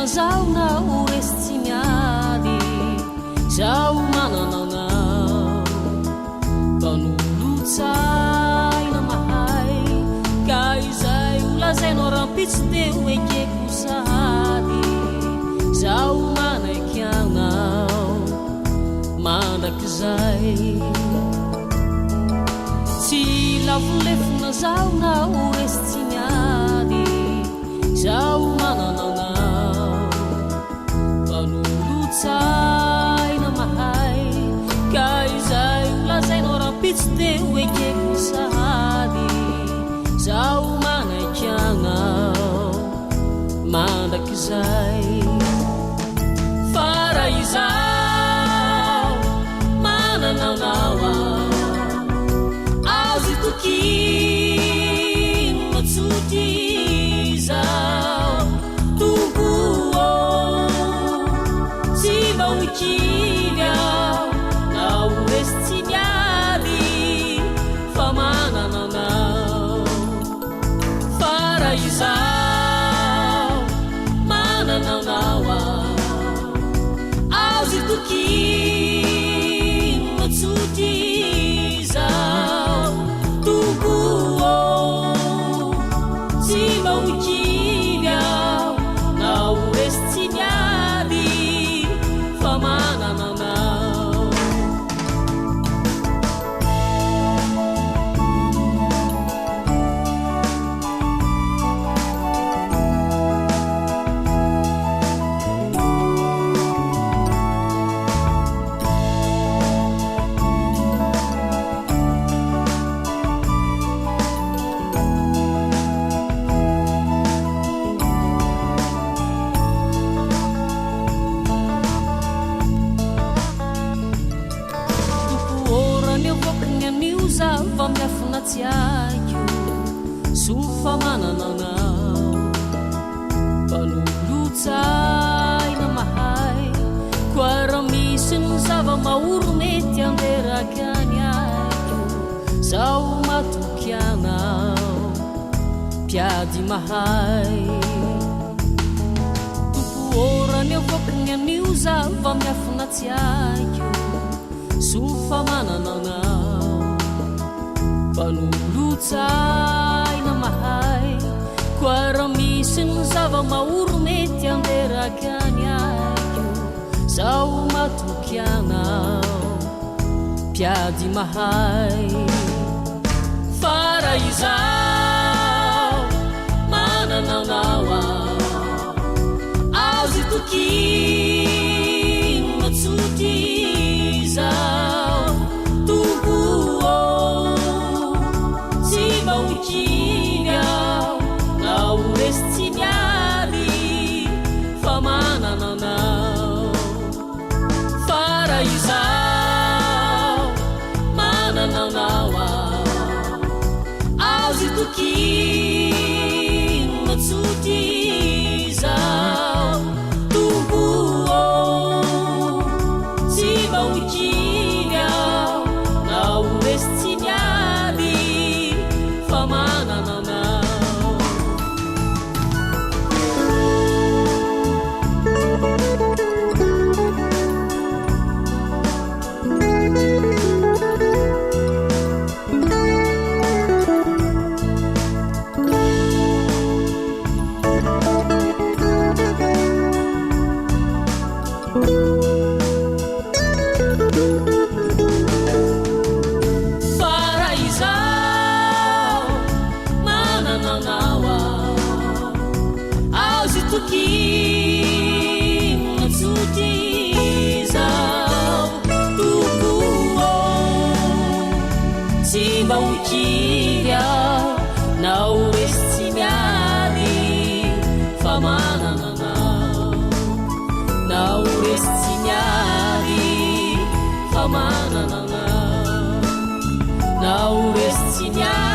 lefona zao na oresy tsy miady zao manananao mpanolo-tsaina mahay ka izay olazainao rampitsy teo ekeko sahady zao manaiky anao mandrakizay tsy lavolefona zao na oresy tsy miady zao manananao mpanolo-tsaina mahay ka izay olazainao rampitsy teo ekeko sahady zao manaiky anao mandrakizay fara izao mananaonaoa azy tokiny matsoty zao tompo tsy mba hoikily ao na oresy tsy miady fa manananao fara izao mananaonaoa azy tokiny matsoty zao tompo tsy mba hoikily ao na oresy tsy miady fa manananao va miafina tsy aiko sofa manananao mpanolo-tsaina mahay koa raha misy ny zava-maoro mety anderaka any aiko zao matoky anao mpiady mahay tompo orany avokany anio zava miafina tsy aiko sofa manananao mpanolo-tsaina mahay koa raha misy ny zava-maoro mety anderaka any aiko zao matoky anao mpiady mahay fara izao mananaonaoa azy tokiny matsoty zao tompo tsy mba hoikily ao na oresy tsy miady fa manananao fara izao mananaonaoa azy tokiny matsoty zao tompo tsy mba hoikily ao na oresy tsy miady fa manananao mba hoikily ao na oresy tsy miady fa manananao na oresy tsy miady fa manananao na oresy tsy miady